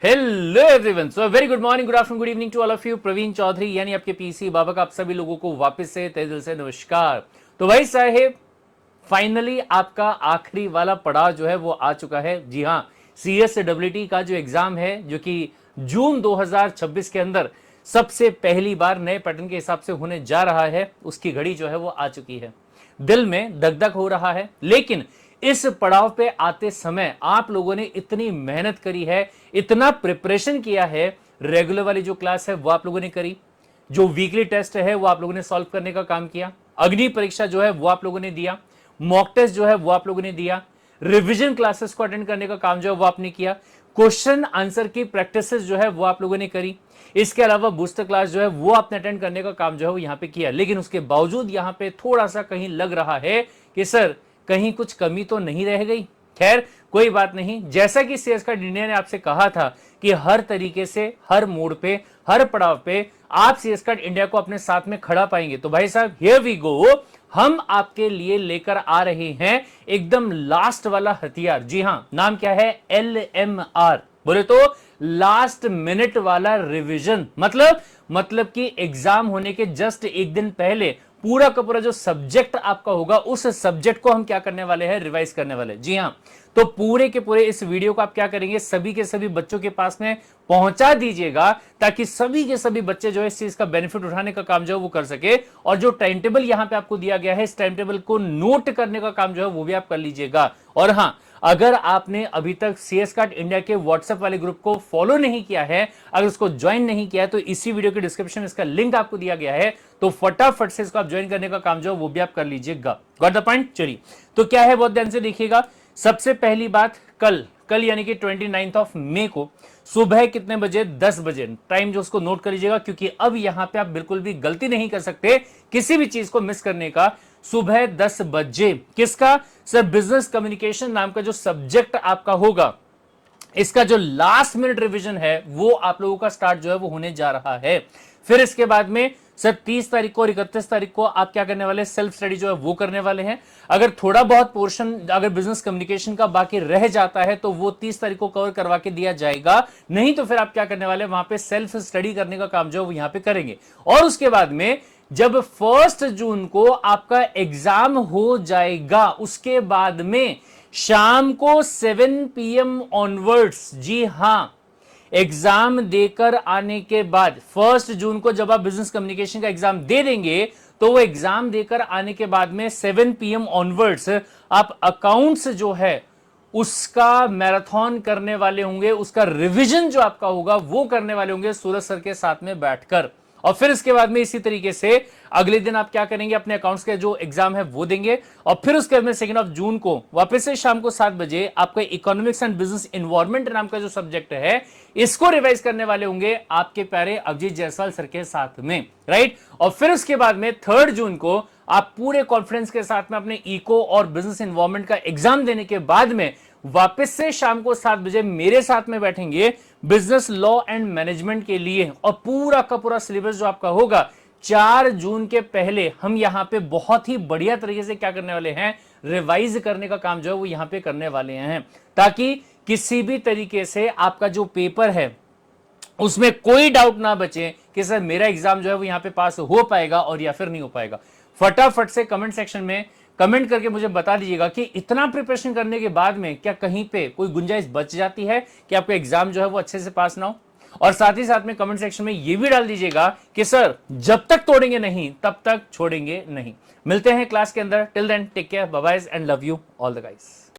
Hello everyone, so very good morning, good afternoon, good evening to all of you. Praveen Chaudhary यानी आपके PC बाबा का आप सभी लोगों को वापस से तहे दिल से नमस्कार। तो भाई साहेब, फाइनली आपका आखिरी वाला पड़ाव जो है वो आ चुका है। जी हाँ, CSWT का जो एग्जाम है, जो कि जून 2026 के अंदर सबसे पहली बार नए पैटर्न के हिसाब से होने जा रहा है, उसकी घड़ी जो है वो आ चुकी है। दिल में दग दग हो रहा है, लेकिन इस पड़ाव पे आते समय आप लोगों ने इतनी मेहनत करी है, इतना प्रिपरेशन किया है। रेगुलर वाली जो क्लास है वो आप लोगों ने करी, जो वीकली टेस्ट है वो आप लोगों ने सॉल्व करने का काम किया, अग्नि परीक्षा जो है वो आप लोगों ने दिया, मॉक टेस्ट जो है वो आप लोगों ने दिया, रिवीजन क्लासेस को अटेंड करने का काम जो है वो आपने किया, क्वेश्चन आंसर की प्रैक्टिस जो है वो आप लोगों ने करी। इसके अलावा बूस्टर क्लास जो है वो आपने अटेंड करने का काम जो है वो यहां पे किया। लेकिन उसके बावजूद यहां पे थोड़ा सा कहीं लग रहा है कि सर कहीं कुछ कमी तो नहीं रह गई। खैर कोई बात नहीं, जैसा कि सीएस का इंडिया ने आपसे कहा था कि हर तरीके से, हर मोड़ पे, हर पड़ाव पे आप सीएस कार्ड इंडिया को अपने साथ में खड़ा पाएंगे। तो भाई साहब, हियर वी गो, हम आपके लिए लेकर आ रहे हैं एकदम लास्ट वाला हथियार। जी हां, नाम क्या है? LMR, बोले तो लास्ट मिनट वाला रिवीजन। मतलब कि एग्जाम होने के जस्ट एक दिन पहले पूरा का पूरा जो सब्जेक्ट आपका होगा, उस सब्जेक्ट को हम क्या करने वाले हैं? रिवाइज करने वाले। जी हां, तो पूरे के पूरे इस वीडियो को आप क्या करेंगे? सभी के सभी बच्चों के पास में पहुंचा दीजिएगा, ताकि सभी के सभी बच्चे जो है इस चीज का बेनिफिट उठाने का काम जो है वो कर सके। और जो टाइम टेबल यहां पे आपको दिया गया है, इस टाइम टेबल को नोट करने का काम जो है वो भी आप कर लीजिएगा। और हां, अगर आपने अभी तक सीएस कार्ड इंडिया के व्हाट्सएप वाले ग्रुप को फॉलो नहीं किया है, अगर उसको ज्वाइन नहीं किया है, तो इसी वीडियो के डिस्क्रिप्शन में इसका लिंक आपको दिया गया है, तो फटाफट से इसको आप ज्वाइन करने का काम जो है वो भी आप कर लीजिएगा। Got the point? चलिए, तो क्या है बहुत ध्यान से देखिएगा। सबसे पहली बात, कल यानी कि 29 मई को सुबह कितने बजे? 10 बजे। टाइम जो उसको नोट कर लीजिएगा, क्योंकि अब यहां पे आप बिल्कुल भी गलती नहीं कर सकते किसी भी चीज को मिस करने का। सुबह 10 बजे किसका? सर, बिजनेस कम्युनिकेशन नाम का जो सब्जेक्ट आपका होगा, इसका जो लास्ट मिनट रिवीजन है वो आप लोगों का स्टार्ट जो है वो होने जा रहा है। फिर इसके बाद में सर 30 तारीख को और 31 तारीख को आप क्या करने वाले? सेल्फ स्टडी जो है वो करने वाले हैं। अगर थोड़ा बहुत पोर्शन अगर बिजनेस कम्युनिकेशन का बाकी रह जाता है तो वो 30 तारीख को कवर करवा के दिया जाएगा। नहीं तो फिर आप क्या करने वाले? वहां पे सेल्फ स्टडी करने का काम जो है वो यहां पे करेंगे। और उसके बाद में जब 1 जून को आपका एग्जाम हो जाएगा, उसके बाद में शाम को 7 PM ऑनवर्ड्स, जी हां, एग्जाम देकर आने के बाद 1 जून को जब आप बिजनेस कम्युनिकेशन का एग्जाम दे देंगे, तो वो एग्जाम देकर आने के बाद में 7 PM ऑनवर्ड्स आप अकाउंट्स जो है उसका मैराथन करने वाले होंगे, उसका रिवीजन जो आपका होगा वो करने वाले होंगे सूरज सर के साथ में बैठकर। और फिर इसके बाद में इसी तरीके से अगले दिन आप क्या करेंगे? अपने अकाउंट्स के जो एग्जाम है वो देंगे। और फिर उसके बाद में 2 जून को वापस से शाम को 7 बजे आपका इकोनॉमिक्स एंड बिजनेस एनवायरनमेंट नाम का जो सब्जेक्ट है, इसको रिवाइज करने वाले होंगे आपके प्यारे अभिजीत जायसवाल सर के साथ में, राइट। और फिर उसके बाद में 3 जून को आप पूरे कॉन्फिडेंस के साथ में अपने इको और बिजनेस एनवायरनमेंट का एग्जाम देने के बाद में वापस से शाम को 7 बजे मेरे साथ में बैठेंगे बिजनेस लॉ एंड मैनेजमेंट के लिए। और पूरा का पूरा सिलेबस जो आपका होगा 4 जून के पहले हम यहां पे बहुत ही बढ़िया तरीके से क्या करने वाले हैं? रिवाइज करने का काम जो है वो यहां पे करने वाले हैं, ताकि किसी भी तरीके से आपका जो पेपर है उसमें कोई डाउट ना बचे कि सर मेरा एग्जाम जो है वो यहां पे पास हो पाएगा और या फिर नहीं हो पाएगा। फटाफट से कमेंट सेक्शन में कमेंट करके मुझे बता दीजिएगा कि इतना प्रिपरेशन करने के बाद में क्या कहीं पे कोई गुंजाइश बच जाती है कि आपका एग्जाम जो है वो अच्छे से पास ना हो। और साथ ही साथ में कमेंट सेक्शन में ये भी डाल दीजिएगा कि सर जब तक तोड़ेंगे नहीं तब तक छोड़ेंगे नहीं। मिलते हैं क्लास के अंदर। Till then take care, bye bye and love you all the guys.